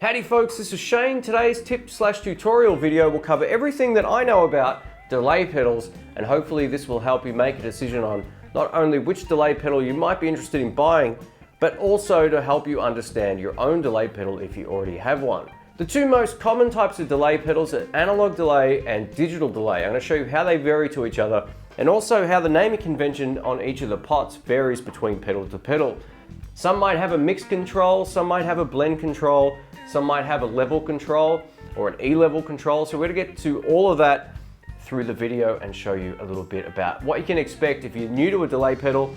Howdy folks, this is Shane. Today's tip/tutorial video will cover everything that I know about delay pedals, and hopefully this will help you make a decision on not only which delay pedal you might be interested in buying, but also to help you understand your own delay pedal if you already have one. The two most common types of delay pedals are analog delay and digital delay. I'm going to show you how they vary to each other and also how the naming convention on each of the pots varies between pedal to pedal. Some might have a mix control, some might have a blend control, some might have a level control or an E-level control. So we're going to get to all of that through the video and show you a little bit about what you can expect if you're new to a delay pedal,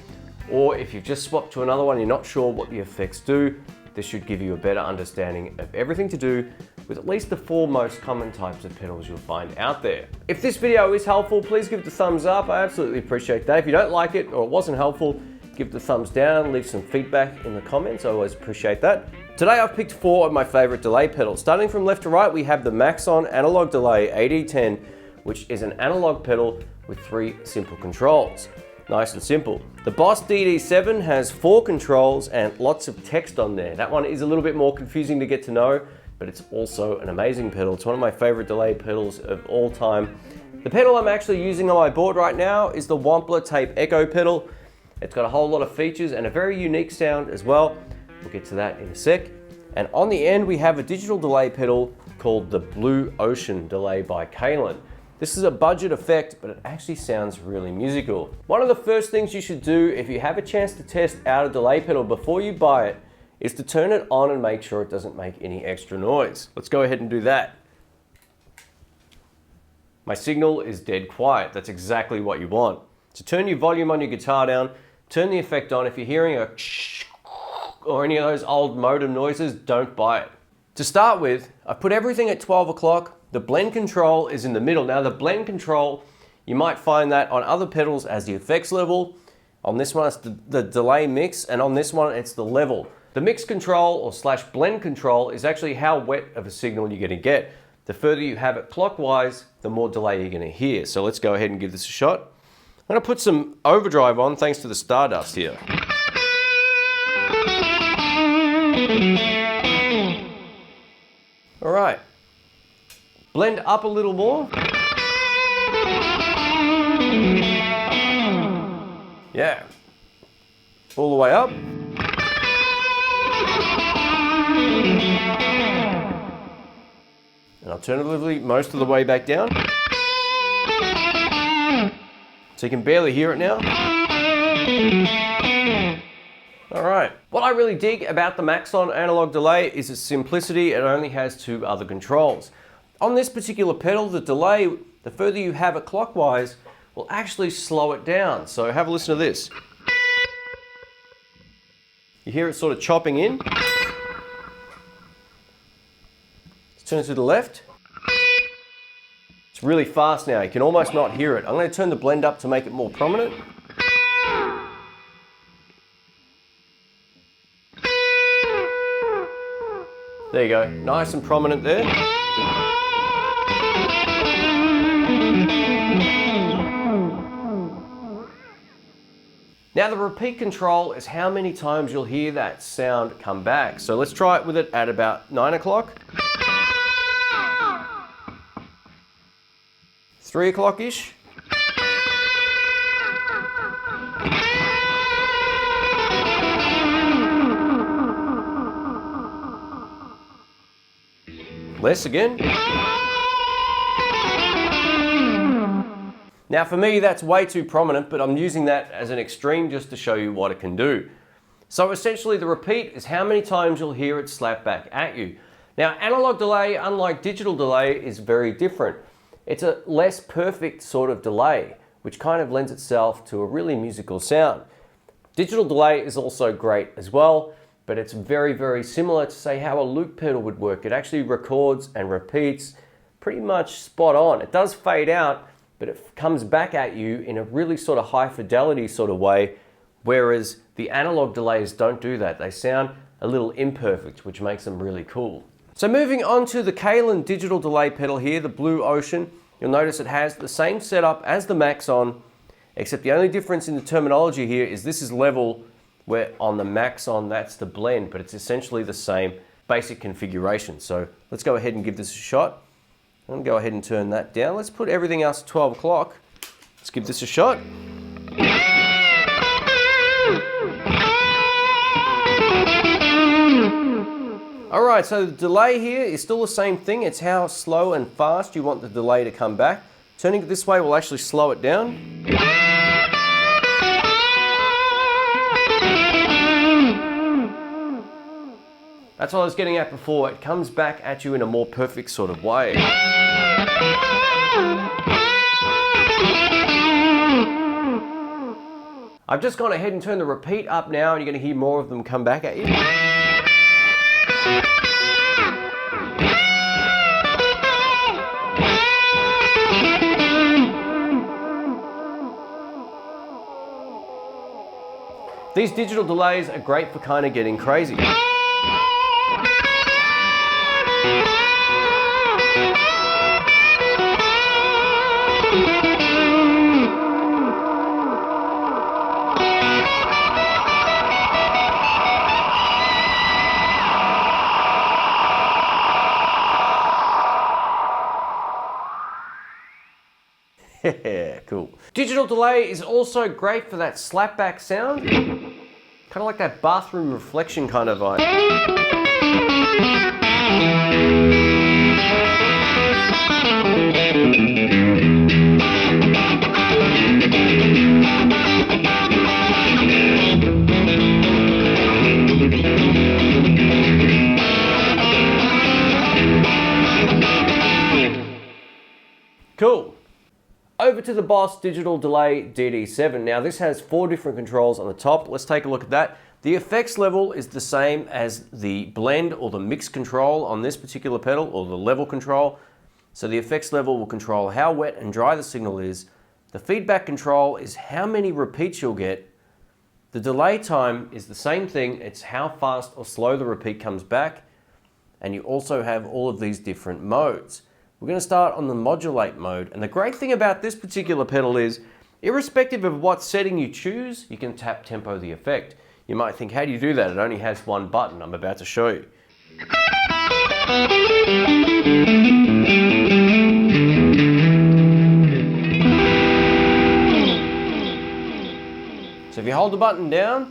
or if you've just swapped to another one, you're not sure what the effects do. This should give you a better understanding of everything to do with at least the four most common types of pedals you'll find out there. If this video is helpful, please give it a thumbs up. I absolutely appreciate that. If you don't like it or it wasn't helpful, give it a thumbs down, leave some feedback in the comments. I always appreciate that. Today I've picked four of my favorite delay pedals. Starting from left to right, we have the Maxon Analog Delay AD10, which is an analog pedal with 3 simple controls. Nice and simple. The Boss DD7 has 4 controls and lots of text on there. That one is a little bit more confusing to get to know, but it's also an amazing pedal. It's one of my favorite delay pedals of all time. The pedal I'm actually using on my board right now is the Wampler Tape Echo pedal. It's got a whole lot of features and a very unique sound as well. We'll get to that in a sec. And on the end, we have a digital delay pedal called the Blue Ocean Delay by Kalin. This is a budget effect, but it actually sounds really musical. One of the first things you should do if you have a chance to test out a delay pedal before you buy it is to turn it on and make sure it doesn't make any extra noise. Let's go ahead and do that. My signal is dead quiet. That's exactly what you want. So turn your volume on your guitar down, turn the effect on. If you're hearing a or any of those old modem noises, don't buy it. To start with, I put everything at 12 o'clock. The blend control is in the middle. Now the blend control, you might find that on other pedals as the effects level. On this one, it's the delay mix, and on this one, it's the level. The mix control or / blend control is actually how wet of a signal you're gonna get. The further you have it clockwise, the more delay you're gonna hear. So let's go ahead and give this a shot. I'm gonna put some overdrive on thanks to the Stardust here. All right, blend up a little more. Yeah, all the way up. And alternatively, most of the way back down. So you can barely hear it now. All right, what I really dig about the Maxon Analog Delay is its simplicity. It only has 2 other controls. On this particular pedal, the delay, the further you have it clockwise, will actually slow it down. So have a listen to this. You hear it sort of chopping in. Let's turn to the left. It's really fast now. You can almost not hear it. I'm going to turn the blend up to make it more prominent. There you go, nice and prominent there. Now the repeat control is how many times you'll hear that sound come back. So let's try it with it at about 9 o'clock. 3 o'clock-ish. Less again. Now for me, that's way too prominent, but I'm using that as an extreme just to show you what it can do. So essentially the repeat is how many times you'll hear it slap back at you. Now analog delay, unlike digital delay, is very different. It's a less perfect sort of delay, which kind of lends itself to a really musical sound. Digital delay is also great as well, but it's very, very similar to say how a loop pedal would work. It actually records and repeats pretty much spot on. It does fade out, but it comes back at you in a really sort of high fidelity sort of way, whereas the analog delays don't do that. They sound a little imperfect, which makes them really cool. So moving on to the Caline digital delay pedal here, the Blue Ocean, you'll notice it has the same setup as the Maxon, except the only difference in the terminology here is this is level, where on the Maxon that's the blend, but it's essentially the same basic configuration. So let's go ahead and give this a shot. I'm gonna go ahead and turn that down. Let's put everything else at 12 o'clock. Let's give this a shot. All right, so the delay here is still the same thing. It's how slow and fast you want the delay to come back. Turning it this way will actually slow it down. That's what I was getting at before. It comes back at you in a more perfect sort of way. I've just gone ahead and turned the repeat up now, and you're going to hear more of them come back at you. These digital delays are great for kind of getting crazy. Yeah, cool. Digital delay is also great for that slapback sound. Kind of like that bathroom reflection kind of vibe. Cool. Over to the Boss Digital Delay DD7. Now this has 4 different controls on the top. Let's take a look at that. The effects level is the same as the blend or the mix control on this particular pedal, or the level control. So the effects level will control how wet and dry the signal is. The feedback control is how many repeats you'll get. The delay time is the same thing. It's how fast or slow the repeat comes back. And you also have all of these different modes. We're going to start on the modulate mode. And the great thing about this particular pedal is, irrespective of what setting you choose, you can tap tempo the effect. You might think, how do you do that? It only has one button. I'm about to show you. So if you hold the button down,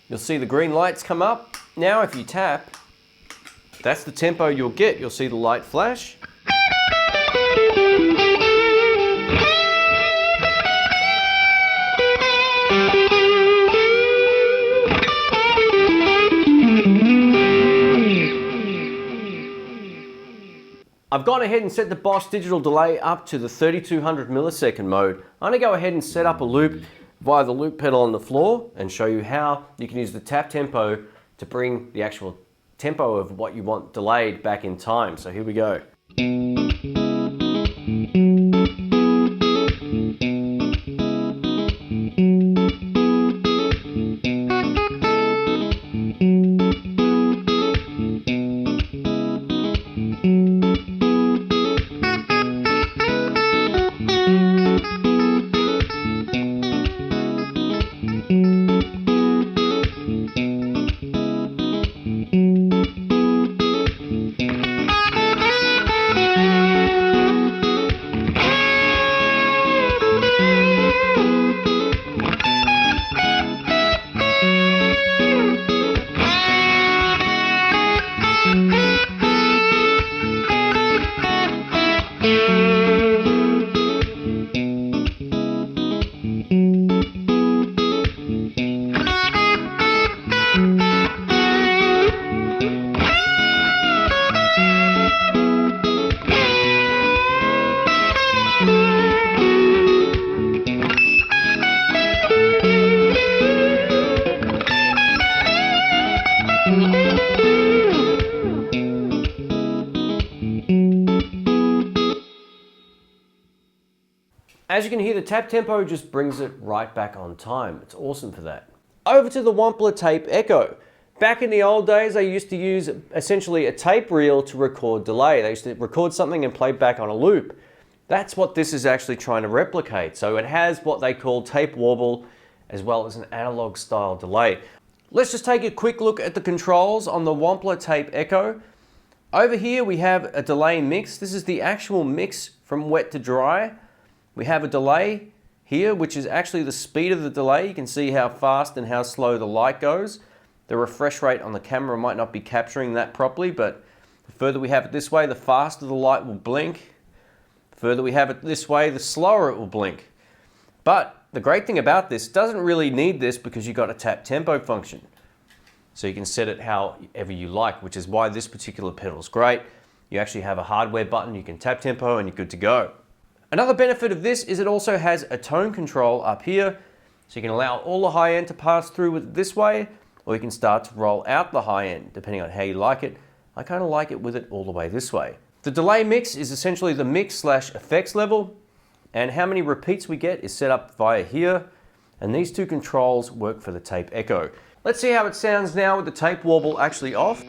you'll see the green lights come up. Now if you tap, that's the tempo you'll get. You'll see the light flash. I've gone ahead and set the Boss Digital Delay up to the 3200 millisecond mode. I'm going to go ahead and set up a loop via the loop pedal on the floor and show you how you can use the tap tempo to bring the actual tempo of what you want delayed back in time. So here we go. As you can hear, the tap tempo just brings it right back on time. It's awesome for that. Over to the Wampler tape echo. Back in the old days, they used to use essentially a tape reel to record delay. They used to record something and play back on a loop. That's what this is actually trying to replicate. So it has what they call tape warble as well as an analog style delay. Let's just take a quick look at the controls on the Wampler Tape Echo. Over here we have a delay mix. This is the actual mix from wet to dry. We have a delay here, which is actually the speed of the delay. You can see how fast and how slow the light goes. The refresh rate on the camera might not be capturing that properly, but the further we have it this way, the faster the light will blink. The further we have it this way, the slower it will blink. But the great thing about this, doesn't really need this because you've got a tap tempo function. So you can set it however you like, which is why this particular pedal is great. You actually have a hardware button, you can tap tempo and you're good to go. Another benefit of this is it also has a tone control up here. So you can allow all the high end to pass through with it this way, or you can start to roll out the high end, depending on how you like it. I kind of like it with it all the way this way. The delay mix is essentially the mix/effects level, and how many repeats we get is set up via here, and these two controls work for the Tape Echo. Let's see how it sounds now with the tape warble actually off.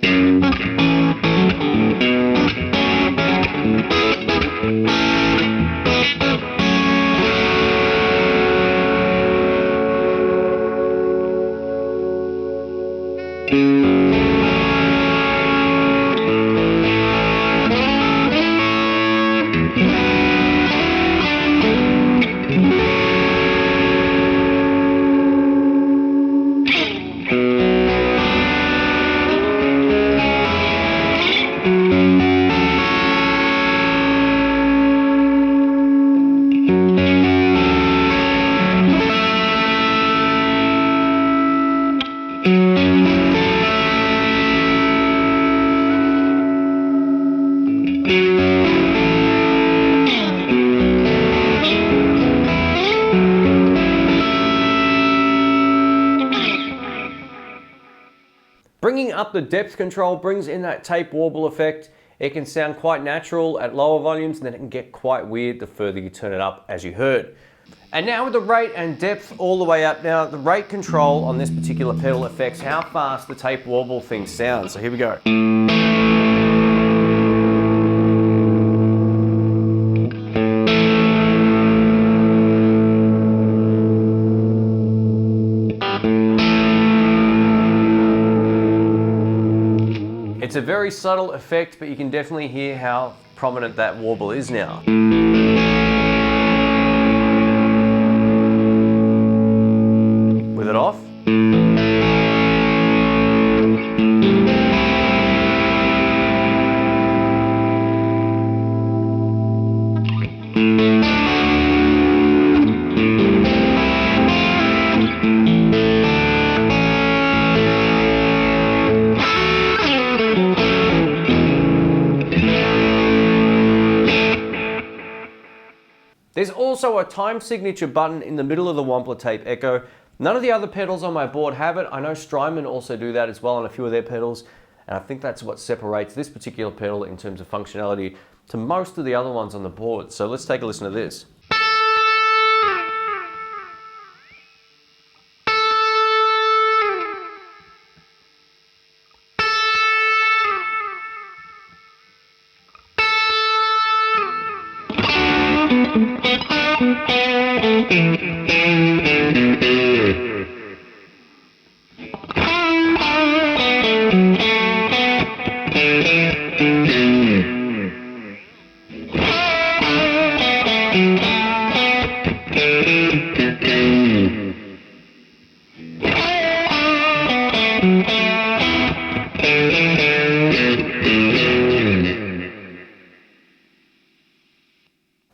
Bringing up the depth control brings in that tape warble effect. It can sound quite natural at lower volumes, and then it can get quite weird the further you turn it up, as you heard. And now with the rate and depth all the way up, now the rate control on this particular pedal affects how fast the tape warble thing sounds. So here we go. It's a very subtle effect, but you can definitely hear how prominent that warble is now. With it off. There's also a time signature button in the middle of the Wampler Tape Echo. None of the other pedals on my board have it. I know Strymon also do that as well on a few of their pedals, and I think that's what separates this particular pedal in terms of functionality to most of the other ones on the board. So let's take a listen to this.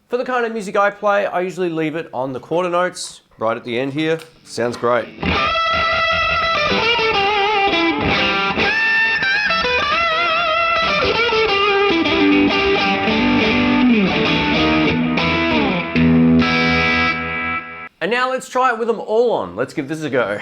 For the kind of music I play, I usually leave it on the quarter notes, right at the end here. Sounds great. And now let's try it with them all on. Let's give this a go.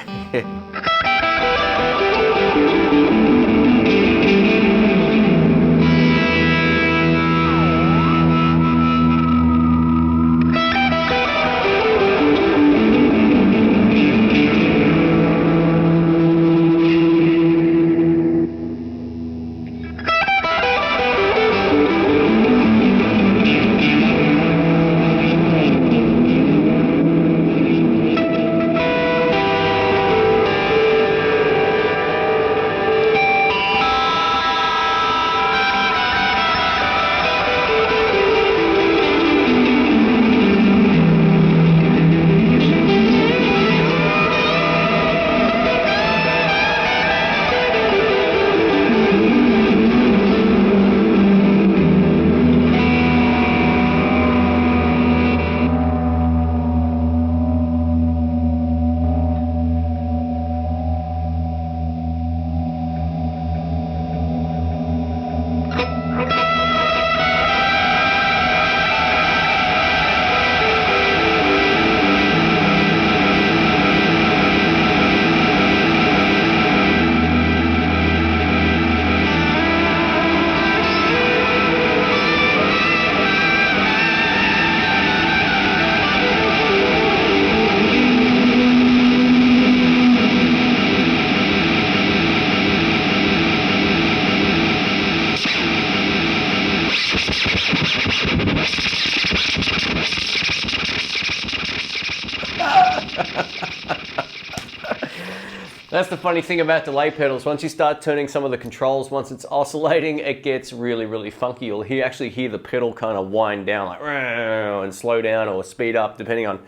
That's the funny thing about delay pedals. Once you start turning some of the controls, once it's oscillating, it gets really, really funky. You'll actually hear the pedal kind of wind down, like, and slow down or speed up, depending on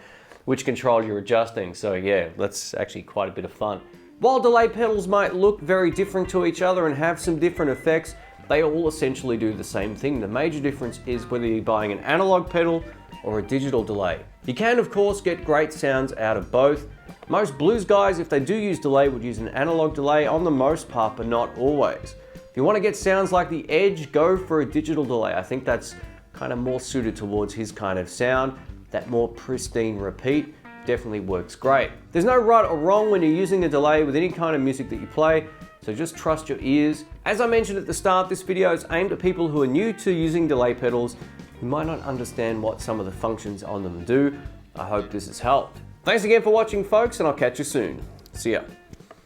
which control you're adjusting. So yeah, that's actually quite a bit of fun. While delay pedals might look very different to each other and have some different effects, they all essentially do the same thing. The major difference is whether you're buying an analog pedal or a digital delay. You can, of course, get great sounds out of both. Most blues guys, if they do use delay, would use an analog delay on the most part, but not always. If you want to get sounds like the Edge, go for a digital delay. I think that's kind of more suited towards his kind of sound. That more pristine repeat definitely works great. There's no right or wrong when you're using a delay with any kind of music that you play, so just trust your ears. As I mentioned at the start, this video is aimed at people who are new to using delay pedals, who might not understand what some of the functions on them do. I hope this has helped. Thanks again for watching, folks, and I'll catch you soon. See ya.